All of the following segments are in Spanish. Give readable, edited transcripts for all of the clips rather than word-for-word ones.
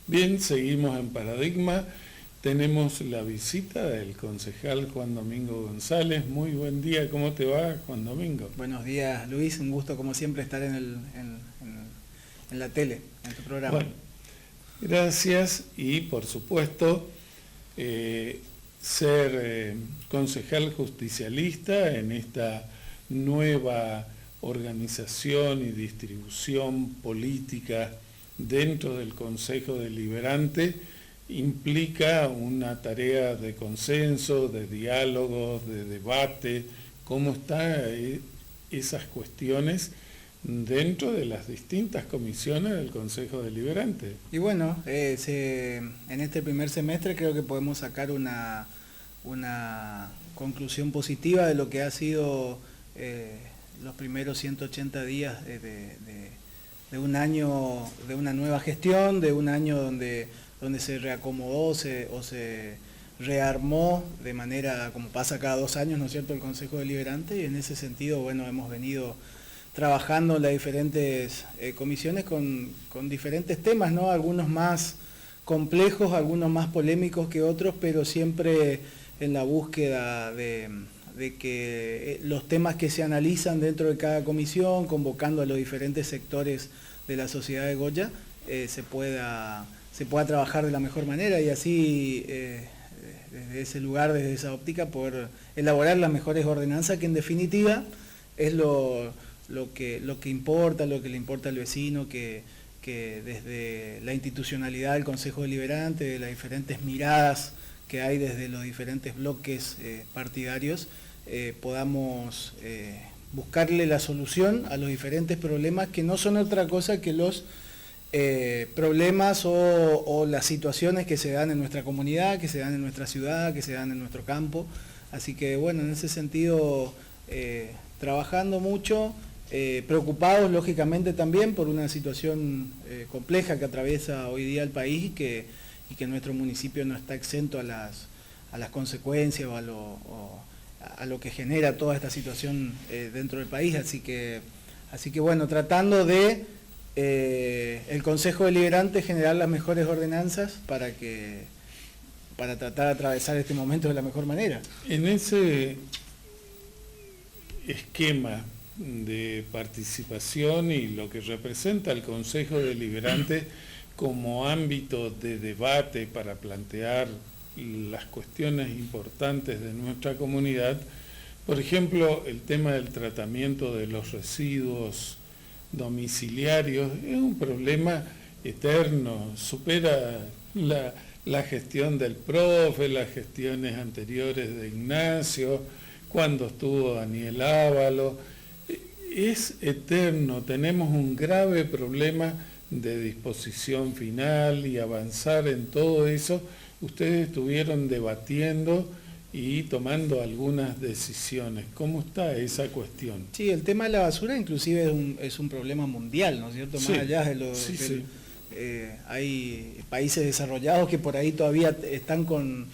Bien, seguimos en Paradigma. Tenemos la visita del concejal Juan Domingo González. Muy buen día, ¿cómo te va, Juan Domingo? Buenos días, Luis. Un gusto, como siempre, estar en la tele, en tu programa. Bueno, gracias y, por supuesto, ser concejal justicialista en esta nueva organización y distribución política dentro del Consejo Deliberante implica una tarea de consenso, de diálogo, de debate. ¿Cómo están esas cuestiones dentro de las distintas comisiones del Consejo Deliberante? Y bueno, en este primer semestre creo que podemos sacar una conclusión positiva de lo que ha sido los primeros 180 días de un año, de una nueva gestión, de un año donde se reacomodó o se rearmó de manera, como pasa cada 2 años, ¿no es cierto?, el Consejo Deliberante, y en ese sentido, bueno, hemos venido trabajando en las diferentes comisiones con diferentes temas, ¿no? Algunos más complejos, algunos más polémicos que otros, pero siempre en la búsqueda de que los temas que se analizan dentro de cada comisión, convocando a los diferentes sectores de la sociedad de Goya, se pueda trabajar de la mejor manera y así, desde ese lugar, desde esa óptica, poder elaborar las mejores ordenanzas, que en definitiva es lo que importa, lo que le importa al vecino, que desde la institucionalidad del Consejo Deliberante, de las diferentes miradas que hay desde los diferentes bloques partidarios, podamos buscarle la solución a los diferentes problemas, que no son otra cosa que los problemas o las situaciones que se dan en nuestra comunidad, que se dan en nuestra ciudad, que se dan en nuestro campo. Así que bueno, en ese sentido, trabajando mucho, preocupados lógicamente también por una situación compleja que atraviesa hoy día el país y que nuestro municipio no está exento a las consecuencias o a lo que genera toda esta situación dentro del país. Así que bueno, tratando de el Consejo Deliberante generar las mejores ordenanzas para tratar de atravesar este momento de la mejor manera. En ese esquema de participación y lo que representa el Consejo Deliberante como ámbito de debate para plantear las cuestiones importantes de nuestra comunidad, por ejemplo, el tema del tratamiento de los residuos domiciliarios es un problema eterno, supera la gestión del profe, las gestiones anteriores de Ignacio, cuando estuvo Daniel Ávalo. Es eterno, tenemos un grave problema de disposición final y avanzar en todo eso. Ustedes estuvieron debatiendo y tomando algunas decisiones. ¿Cómo está esa cuestión? Sí, el tema de la basura inclusive es un problema mundial, ¿no es cierto? Sí, más allá de lo que hay países desarrollados que por ahí todavía están con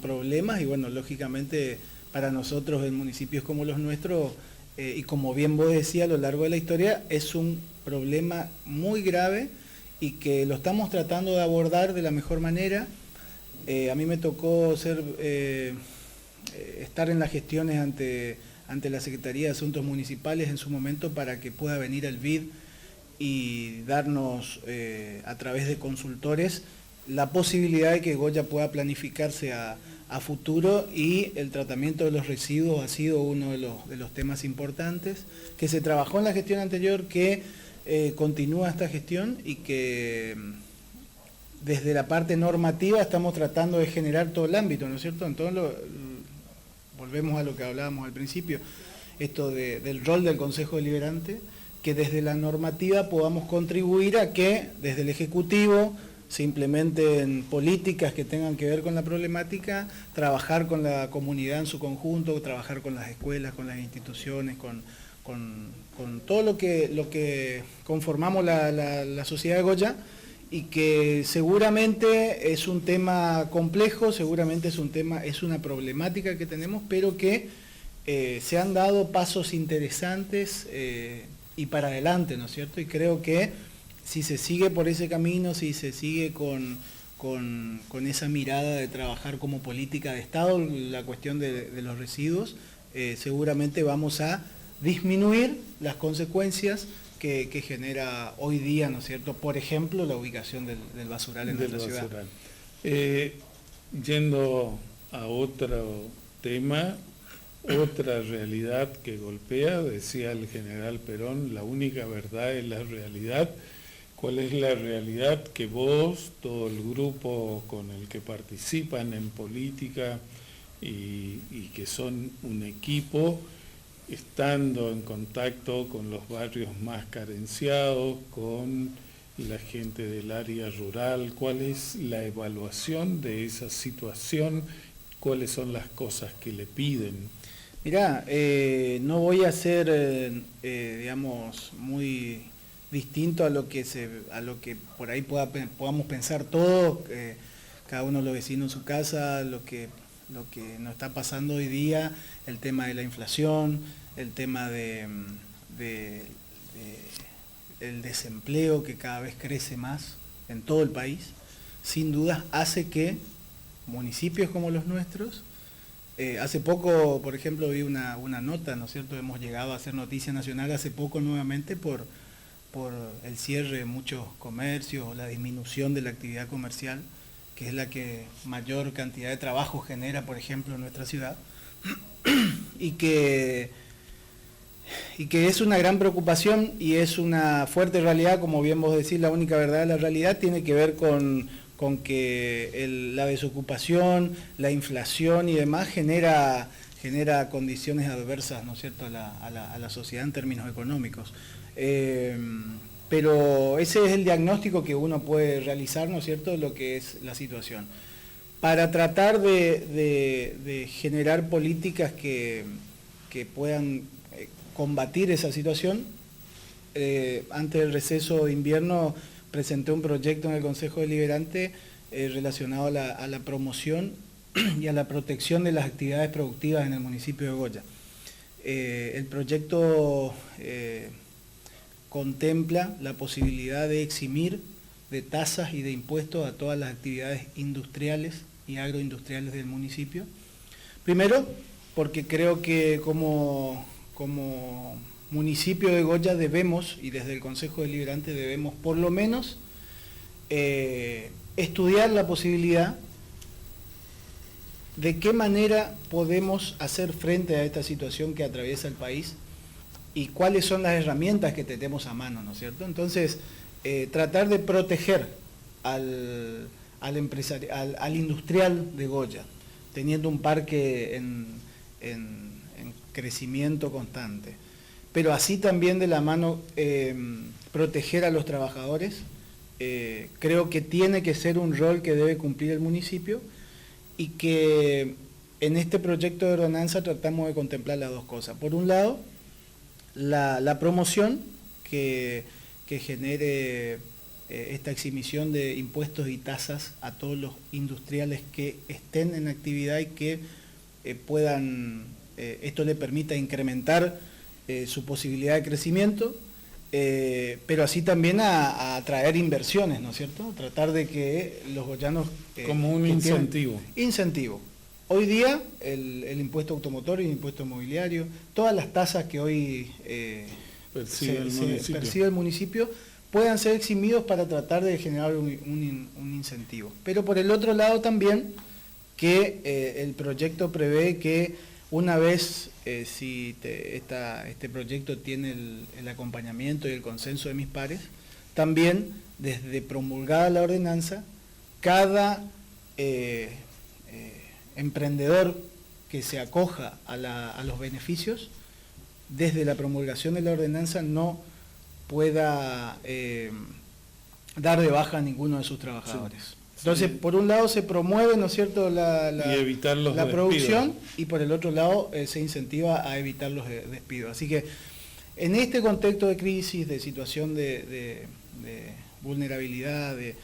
problemas, y bueno, lógicamente para nosotros en municipios como los nuestros, y como bien vos decías, a lo largo de la historia, es un problema muy grave y que lo estamos tratando de abordar de la mejor manera. A mí me tocó estar en las gestiones ante la Secretaría de Asuntos Municipales en su momento para que pueda venir el BID y darnos, a través de consultores, la posibilidad de que Goya pueda planificarse a futuro, y el tratamiento de los residuos ha sido uno de los temas importantes que se trabajó en la gestión anterior, que continúa esta gestión y que desde la parte normativa estamos tratando de generar todo el ámbito, ¿no es cierto? Entonces volvemos a lo que hablábamos al principio, esto del rol del Consejo Deliberante, que desde la normativa podamos contribuir a que desde el Ejecutivo se implementen políticas que tengan que ver con la problemática, trabajar con la comunidad en su conjunto, trabajar con las escuelas, con las instituciones, con todo lo que conformamos la sociedad de Goya, y que seguramente es un tema complejo, seguramente es una problemática que tenemos, pero que se han dado pasos interesantes y para adelante, ¿no es cierto? Y creo que si se sigue por ese camino, si se sigue con esa mirada de trabajar como política de Estado, la cuestión de los residuos, seguramente vamos a disminuir las consecuencias que genera hoy día, ¿no es cierto? Por ejemplo, la ubicación del basural en nuestra ciudad. Yendo a otro tema, otra realidad que golpea, decía el general Perón, la única verdad es la realidad. ¿Cuál es la realidad que vos, todo el grupo con el que participan en política y que son un equipo, estando en contacto con los barrios más carenciados, con la gente del área rural, cuál es la evaluación de esa situación, cuáles son las cosas que le piden? Mirá, no voy a ser, digamos, muy distinto a lo que por ahí podamos pensar todos, cada uno de los vecinos en su casa, lo que nos está pasando hoy día, el tema de la inflación, el tema el desempleo que cada vez crece más en todo el país, sin dudas hace que municipios como los nuestros, hace poco, por ejemplo, vi una nota, ¿no es cierto?, hemos llegado a hacer noticia nacional hace poco nuevamente por el cierre de muchos comercios, la disminución de la actividad comercial, que es la que mayor cantidad de trabajo genera, por ejemplo, en nuestra ciudad, y que es una gran preocupación y es una fuerte realidad, como bien vos decís, la única verdad de la realidad tiene que ver con que la desocupación, la inflación y demás genera condiciones adversas, ¿no es cierto?, a la sociedad en términos económicos. Pero ese es el diagnóstico que uno puede realizar, ¿no es cierto?, de lo que es la situación. Para tratar de generar políticas que puedan combatir esa situación, antes del receso de invierno presenté un proyecto en el Consejo Deliberante relacionado a la promoción y a la protección de las actividades productivas en el municipio de Goya. El proyecto contempla la posibilidad de eximir de tasas y de impuestos a todas las actividades industriales y agroindustriales del municipio. Primero, porque creo que como municipio de Goya debemos, y desde el Consejo Deliberante debemos por lo menos estudiar la posibilidad de qué manera podemos hacer frente a esta situación que atraviesa el país y cuáles son las herramientas que tenemos a mano, ¿no es cierto? Entonces, tratar de proteger al industrial de Goya, teniendo un parque en crecimiento constante, pero así también de la mano proteger a los trabajadores. Creo que tiene que ser un rol que debe cumplir el municipio y que en este proyecto de ordenanza tratamos de contemplar las dos cosas. Por un lado, la promoción que genere esta exhibición de impuestos y tasas a todos los industriales que estén en actividad y que puedan, esto le permita incrementar su posibilidad de crecimiento, pero así también a atraer inversiones, ¿no es cierto? Tratar de que los goyanos... como un incentivo. Incentivo. Hoy día el impuesto automotor y el impuesto inmobiliario, todas las tasas que hoy percibe el municipio puedan ser eximidos para tratar de generar un incentivo. Pero por el otro lado también que el proyecto prevé que una vez si este proyecto tiene el acompañamiento y el consenso de mis pares, también desde promulgada la ordenanza, cada emprendedor que se acoja a los beneficios, desde la promulgación de la ordenanza no pueda dar de baja a ninguno de sus trabajadores. Sí. Entonces, por un lado se promueve, ¿no es cierto?, la producción, y por el otro lado se incentiva a evitar los despidos. Así que en este contexto de crisis, de situación de vulnerabilidad, de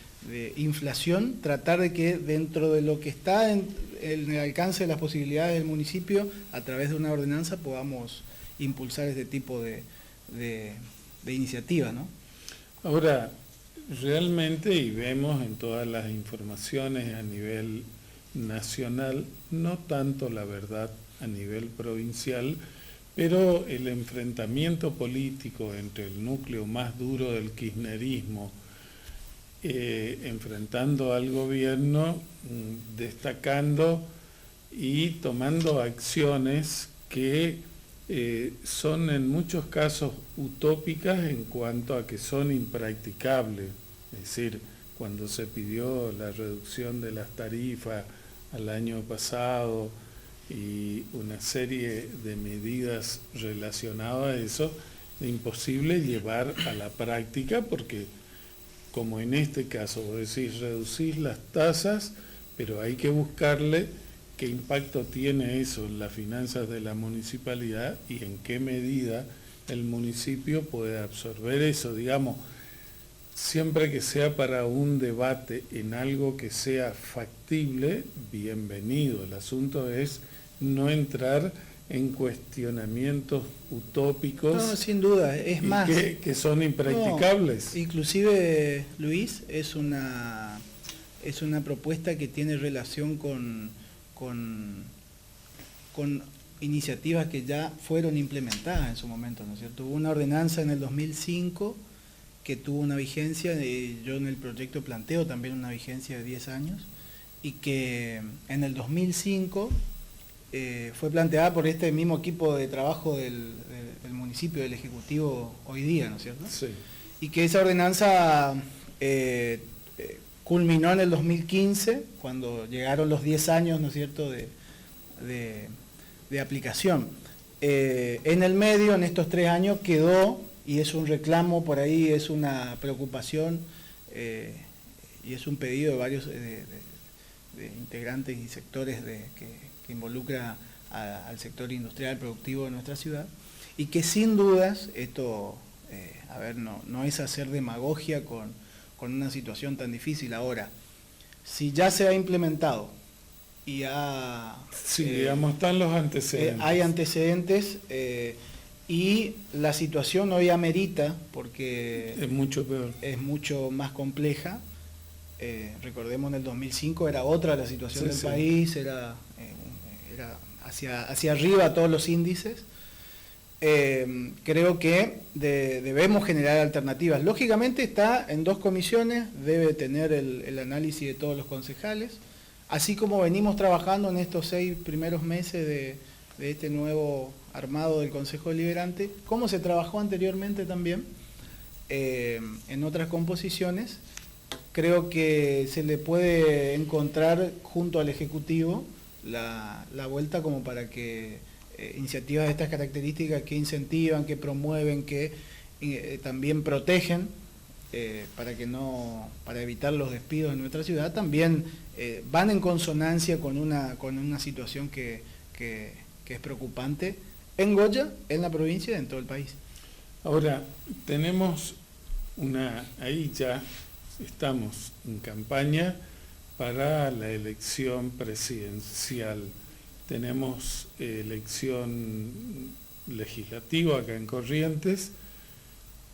inflación, tratar de que dentro de lo que está en el alcance de las posibilidades del municipio, a través de una ordenanza podamos impulsar este tipo de iniciativa, ¿no? Ahora, realmente, y vemos en todas las informaciones a nivel nacional, no tanto la verdad a nivel provincial, pero el enfrentamiento político entre el núcleo más duro del kirchnerismo, enfrentando al gobierno, destacando y tomando acciones que son en muchos casos utópicas en cuanto a que son impracticables. Es decir, cuando se pidió la reducción de las tarifas al año pasado y una serie de medidas relacionadas a eso, es imposible llevar a la práctica porque, como en este caso, vos decís, reducís las tasas, pero hay que buscarle qué impacto tiene eso en las finanzas de la municipalidad y en qué medida el municipio puede absorber eso. Digamos, siempre que sea para un debate en algo que sea factible, bienvenido. El asunto es no entrar en cuestionamientos utópicos. No, sin duda, es más. Que son impracticables. No, inclusive, Luis, es una propuesta que tiene relación con iniciativas que ya fueron implementadas en su momento, ¿no es cierto? Hubo una ordenanza en el 2005 que tuvo una vigencia, yo en el proyecto planteo también una vigencia de 10 años, y que en el 2005 fue planteada por este mismo equipo de trabajo del municipio, del Ejecutivo hoy día, ¿no es cierto? Sí. Y que esa ordenanza culminó en el 2015, cuando llegaron los 10 años, ¿no es cierto?, de aplicación. En el medio, en estos 3 años, quedó, y es un reclamo por ahí, es una preocupación, y es un pedido de varios de integrantes y sectores que involucra al sector industrial productivo de nuestra ciudad, y que sin dudas, esto, no es hacer demagogia con una situación tan difícil. Ahora, si ya se ha implementado y sí, digamos, están los antecedentes. Hay antecedentes y la situación hoy amerita, porque es mucho peor. Es mucho más compleja. Recordemos, en el 2005 era otra la situación del país, era hacia arriba todos los índices. Creo que debemos generar alternativas. Lógicamente está en 2 comisiones, debe tener el análisis de todos los concejales, así como venimos trabajando en estos 6 primeros meses de este nuevo armado del Consejo Deliberante, como se trabajó anteriormente también en otras composiciones. Creo que se le puede encontrar junto al Ejecutivo la vuelta como para que iniciativas de estas características que incentivan, que promueven, que también protegen, para evitar los despidos en nuestra ciudad, también van en consonancia con una situación que es preocupante en Goya, en la provincia y en todo el país. Ahora, tenemos ahí ya estamos en campaña para la elección presidencial. Tenemos elección legislativa acá en Corrientes,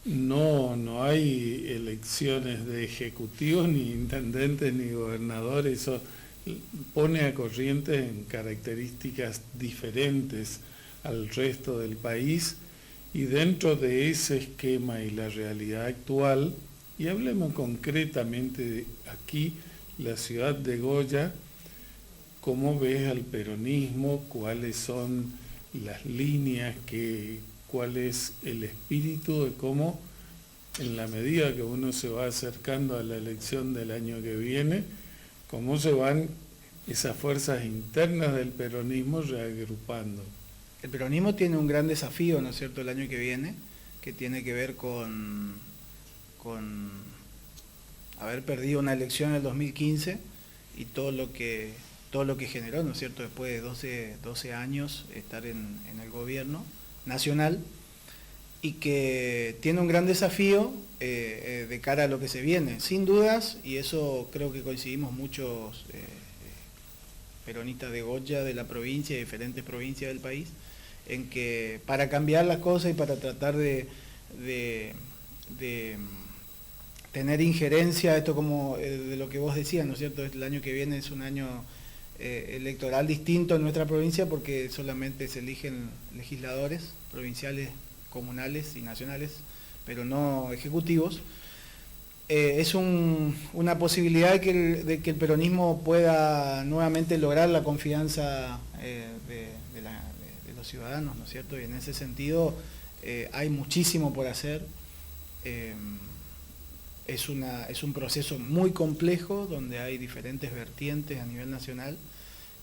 no hay elecciones de ejecutivos, ni intendentes, ni gobernadores. Eso pone a Corrientes en características diferentes al resto del país, y dentro de ese esquema y la realidad actual, y hablemos concretamente de aquí, la ciudad de Goya, ¿cómo ves al peronismo? ¿Cuáles son las líneas? ¿Cuál es el espíritu de cómo, en la medida que uno se va acercando a la elección del año que viene, cómo se van esas fuerzas internas del peronismo reagrupando? El peronismo tiene un gran desafío, ¿no es cierto?, el año que viene, que tiene que ver con haber perdido una elección en el 2015 y todo lo que generó, ¿no es cierto?, después de 12 años estar en el gobierno nacional, y que tiene un gran desafío de cara a lo que se viene, sin dudas, y eso creo que coincidimos muchos peronistas de Goya, de la provincia y diferentes provincias del país, en que para cambiar las cosas y para tratar de tener injerencia, esto como de lo que vos decías, ¿no es cierto? El año que viene es un año electoral distinto en nuestra provincia porque solamente se eligen legisladores provinciales, comunales y nacionales, pero no ejecutivos. Es una posibilidad de que el peronismo pueda nuevamente lograr la confianza de los ciudadanos, ¿no es cierto? Y en ese sentido hay muchísimo por hacer. Es un proceso muy complejo donde hay diferentes vertientes a nivel nacional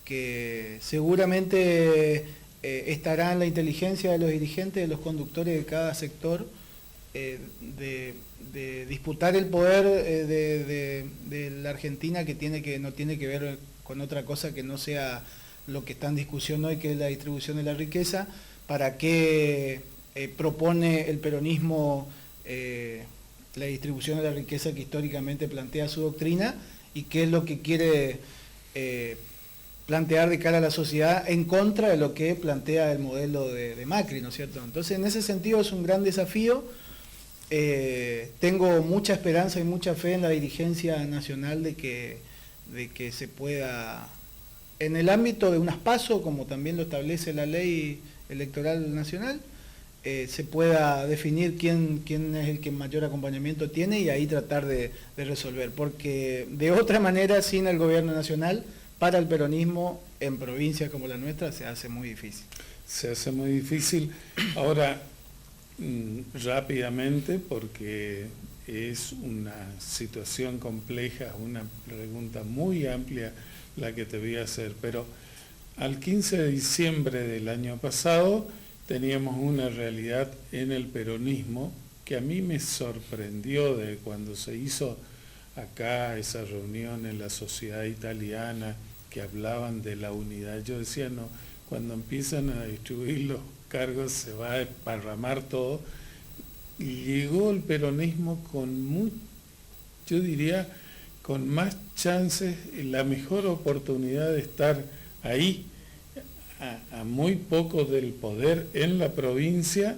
que seguramente estará en la inteligencia de los dirigentes, de los conductores de cada sector, de disputar el poder de la Argentina que no tiene que ver con otra cosa que no sea lo que está en discusión hoy, que es la distribución de la riqueza, para qué propone el peronismo la distribución de la riqueza que históricamente plantea su doctrina y qué es lo que quiere plantear de cara a la sociedad en contra de lo que plantea el modelo de Macri, ¿no es cierto? Entonces, en ese sentido es un gran desafío. Tengo mucha esperanza y mucha fe en la dirigencia nacional de que se pueda, en el ámbito de unas PASO, como también lo establece la ley electoral nacional, se pueda definir quién es el que mayor acompañamiento tiene y ahí tratar de resolver, porque de otra manera, sin el gobierno nacional, para el peronismo en provincias como la nuestra se hace muy difícil. Se hace muy difícil. Ahora, rápidamente, porque es una situación compleja, una pregunta muy amplia la que te voy a hacer, pero al 15 de diciembre del año pasado teníamos una realidad en el peronismo que a mí me sorprendió de cuando se hizo acá esa reunión en la sociedad italiana que hablaban de la unidad. Yo decía, no, cuando empiezan a distribuir los cargos se va a desparramar todo. Y llegó el peronismo yo diría, con más chances, la mejor oportunidad de estar ahí, a muy poco del poder en la provincia,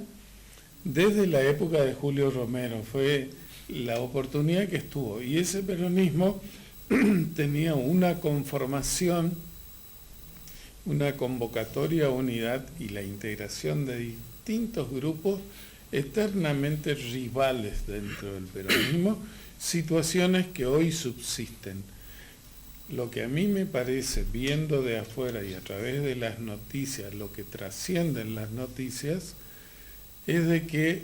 desde la época de Julio Romero. Fue la oportunidad que estuvo. Y ese peronismo tenía una conformación, una convocatoria a unidad y la integración de distintos grupos eternamente rivales dentro del peronismo, situaciones que hoy subsisten. Lo que a mí me parece, viendo de afuera y a través de las noticias, lo que trascienden las noticias, es de que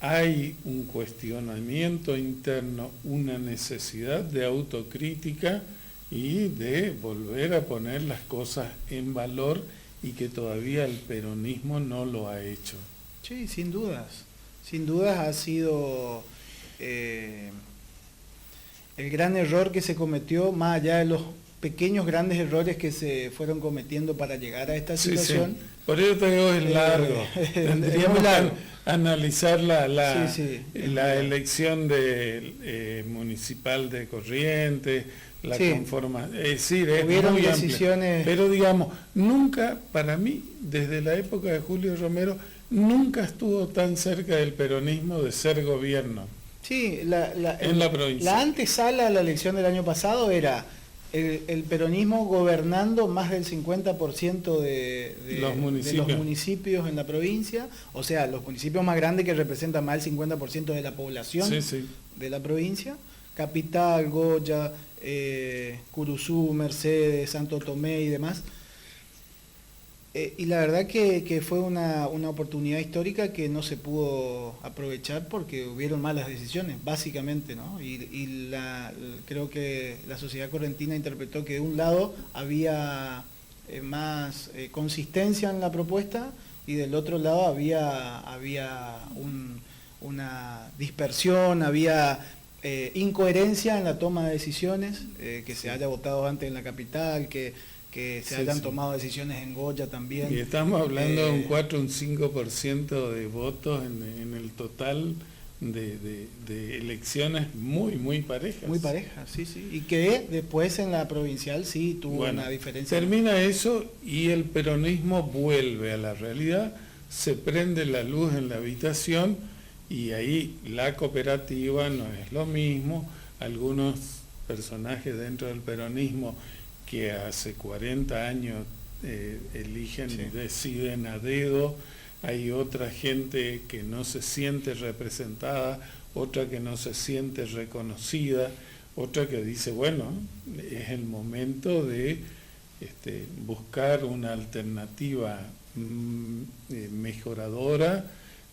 hay un cuestionamiento interno, una necesidad de autocrítica y de volver a poner las cosas en valor y que todavía el peronismo no lo ha hecho. Sí, sin dudas. Sin dudas ha sido el gran error que se cometió, más allá de los pequeños grandes errores que se fueron cometiendo para llegar a esta situación. Sí. Por eso te digo, es largo. Tendríamos que analizar la elección municipal de Corrientes, la conformación. Es decir, hubieron muy decisiones. Amplia. Pero digamos, nunca, para mí, desde la época de Julio Romero, nunca estuvo tan cerca del peronismo de ser gobierno. Sí, en la provincia. La antesala a la elección del año pasado era el peronismo gobernando más del 50% de los municipios en la provincia, o sea, los municipios más grandes que representan más del 50% de la población de la provincia, Capital, Goya, Curuzú, Mercedes, Santo Tomé y demás. Y la verdad que fue una oportunidad histórica que no se pudo aprovechar porque hubieron malas decisiones, básicamente, ¿no? Creo que la sociedad correntina interpretó que de un lado había más consistencia en la propuesta y del otro lado había una dispersión, había incoherencia en la toma de decisiones, que se haya votado antes en la capital, que se hayan tomado decisiones en Goya también. Y estamos hablando de un 4 o un 5% de votos en el total de elecciones muy parejas. Muy parejas, sí. Y que después en la provincial sí tuvo una diferencia. Termina eso y el peronismo vuelve a la realidad, se prende la luz en la habitación y ahí la cooperativa no es lo mismo. Algunos personajes dentro del peronismo que hace 40 años eligen y deciden a dedo, hay otra gente que no se siente representada, otra que no se siente reconocida, otra que dice, bueno, es el momento de buscar una alternativa mejoradora,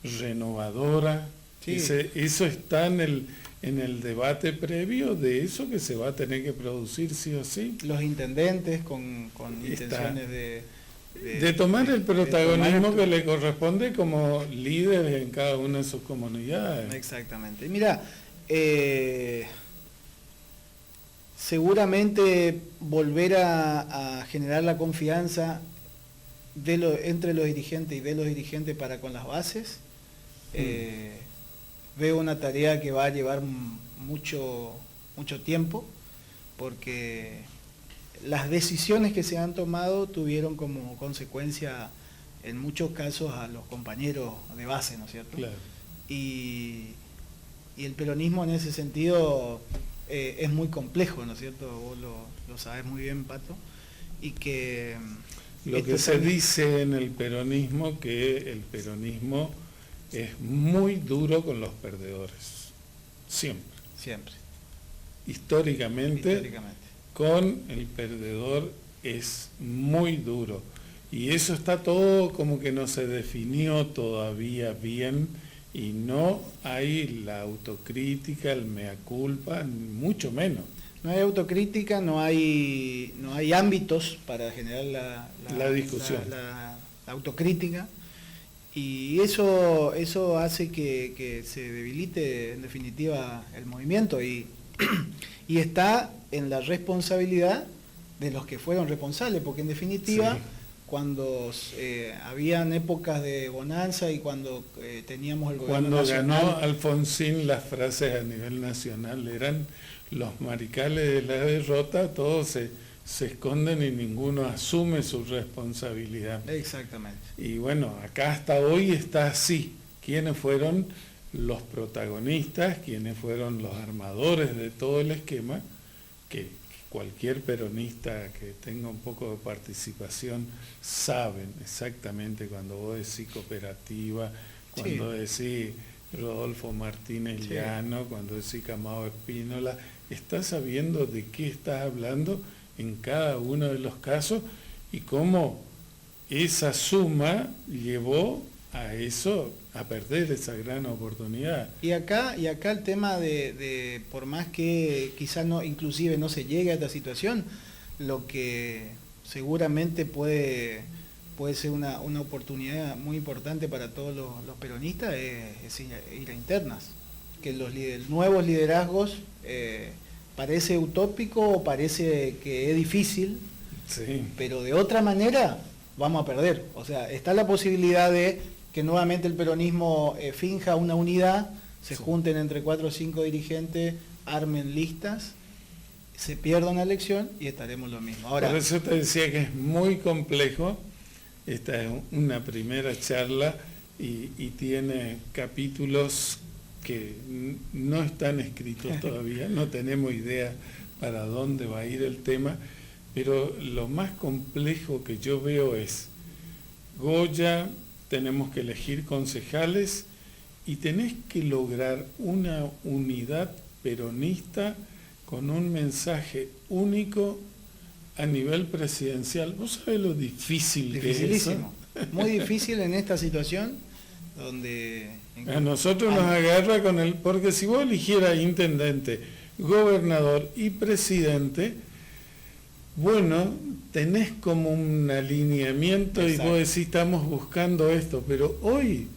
renovadora. Sí. Eso está en el debate previo de eso que se va a tener que producir sí o sí. Los intendentes con intenciones de tomar el protagonismo que le corresponde como líderes en cada una de sus comunidades. Exactamente. Mira, seguramente volver a generar la confianza entre los dirigentes y de los dirigentes para con las bases, veo una tarea que va a llevar mucho tiempo, porque las decisiones que se han tomado tuvieron como consecuencia en muchos casos a los compañeros de base, ¿no es cierto? Claro. Y el peronismo en ese sentido es muy complejo, ¿no es cierto? Vos lo sabés muy bien, Pato. Y que lo que se dice en el peronismo, que el peronismo es muy duro con los perdedores. Siempre. Históricamente, con el perdedor es muy duro. Y eso está todo como que no se definió todavía bien, y no hay la autocrítica, el mea culpa, mucho menos. No hay autocrítica, no hay ámbitos para generar la discusión, la autocrítica, y eso hace que se debilite en definitiva el movimiento, y está en la responsabilidad de los que fueron responsables, porque en definitiva, sí, cuando habían épocas de bonanza y cuando teníamos el gobierno nacional, ganó Alfonsín, las frases a nivel nacional eran: los maricales de la derrota, todos se esconden y ninguno asume su responsabilidad. Exactamente. Y bueno, acá hasta hoy está así. ¿Quiénes fueron los protagonistas? ¿Quiénes fueron los armadores de todo el esquema? Que cualquier peronista que tenga un poco de participación saben exactamente cuando vos decís cooperativa, cuando decís Rodolfo Martínez Llano, cuando decís Camao Espínola, estás sabiendo de qué estás hablando en cada uno de los casos y cómo esa suma llevó a eso, a perder esa gran oportunidad. Y acá el tema de por más que quizás no, inclusive no se llegue a esta situación, lo que seguramente puede ser una oportunidad muy importante para todos los peronistas es ir a internas. Que los nuevos liderazgos parece utópico o parece que es difícil, sí, pero de otra manera vamos a perder. O sea, está la posibilidad de que nuevamente el peronismo finja una unidad, se junten entre 4 o 5 dirigentes, armen listas, se pierda una elección y estaremos lo mismo. Ahora, por eso te decía que es muy complejo. Esta es una primera charla y tiene capítulos que no están escritos todavía, no tenemos idea para dónde va a ir el tema, pero lo más complejo que yo veo es: Goya, tenemos que elegir concejales y tenés que lograr una unidad peronista con un mensaje único a nivel presidencial. ¿Vos sabés lo difícil que es eso? Muy difícil en esta situación donde... A nosotros nos agarra porque si vos eligieras intendente, gobernador y presidente, bueno, tenés como un alineamiento. Exacto. Y vos decís, estamos buscando esto, pero hoy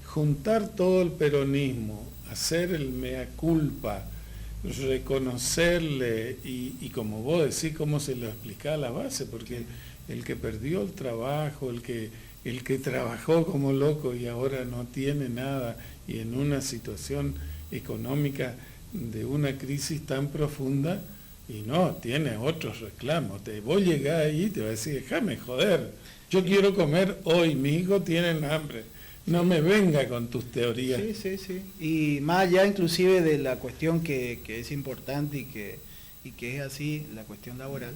juntar todo el peronismo, hacer el mea culpa, reconocerle y como vos decís, cómo se lo explica a la base, porque el que perdió el trabajo, el que trabajó como loco y ahora no tiene nada y en una situación económica de una crisis tan profunda y no, tiene otros reclamos. Vos llegás ahí y te vas a decir, déjame joder, yo quiero comer hoy, mis hijos tienen hambre, No me venga con tus teorías. Sí. Y más allá inclusive de la cuestión que es importante y que es así, la cuestión laboral,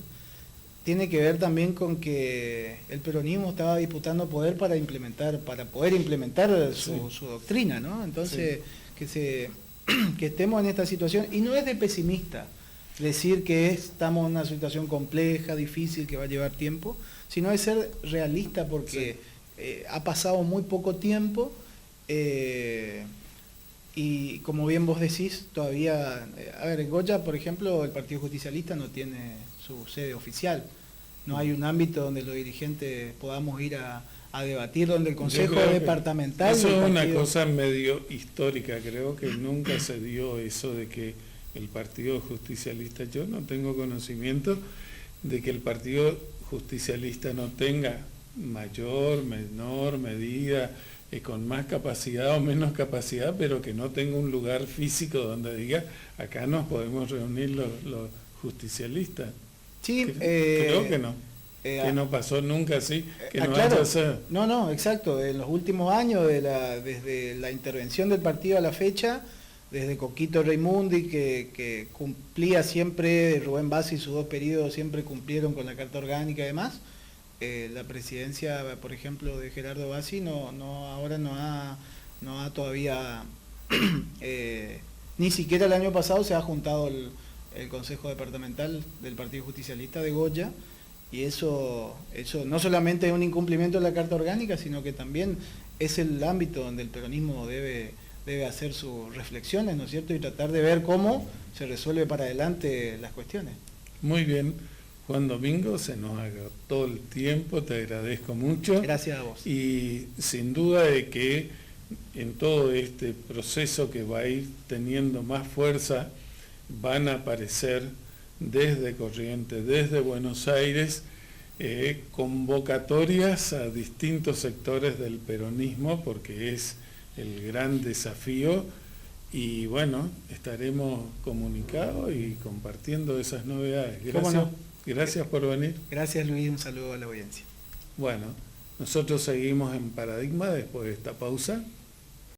tiene que ver también con que el peronismo estaba disputando poder para poder implementar su doctrina, ¿no? Entonces, que estemos en esta situación, y no es de pesimista decir que estamos en una situación compleja, difícil, que va a llevar tiempo, sino de ser realista, porque ha pasado muy poco tiempo, y como bien vos decís, todavía, en Goya, por ejemplo, el Partido Justicialista no tiene su sede oficial, no hay un ámbito donde los dirigentes podamos ir a debatir, donde el Consejo Departamental... Eso es una cosa medio histórica, creo que nunca se dio eso de que el Partido Justicialista, yo no tengo conocimiento de que el Partido Justicialista no tenga mayor, menor medida, con más capacidad o menos capacidad, pero que no tenga un lugar físico donde diga, acá nos podemos reunir los justicialistas. Sí, creo que no. Que no pasó nunca así, que no claro, haya sido. No, exacto. En los últimos años, desde la intervención del partido a la fecha, desde Coquito Raimundi, que cumplía siempre, Rubén Bassi y sus 2 periodos siempre cumplieron con la Carta Orgánica y demás, la presidencia, por ejemplo, de Gerardo Bassi ahora no ha todavía, ni siquiera el año pasado se ha juntado el Consejo Departamental del Partido Justicialista de Goya, y eso no solamente es un incumplimiento de la Carta Orgánica, sino que también es el ámbito donde el peronismo debe hacer sus reflexiones, ¿no es cierto?, y tratar de ver cómo se resuelve para adelante las cuestiones. Muy bien. Juan Domingo, se nos agotó el tiempo, te agradezco mucho. Gracias a vos. Y sin duda de que en todo este proceso que va a ir teniendo más fuerza, van a aparecer desde Corrientes, desde Buenos Aires, convocatorias a distintos sectores del peronismo, porque es el gran desafío, y bueno, estaremos comunicados y compartiendo esas novedades. Gracias por venir. Gracias, Luis, un saludo a la audiencia. Bueno, nosotros seguimos en Paradigma después de esta pausa.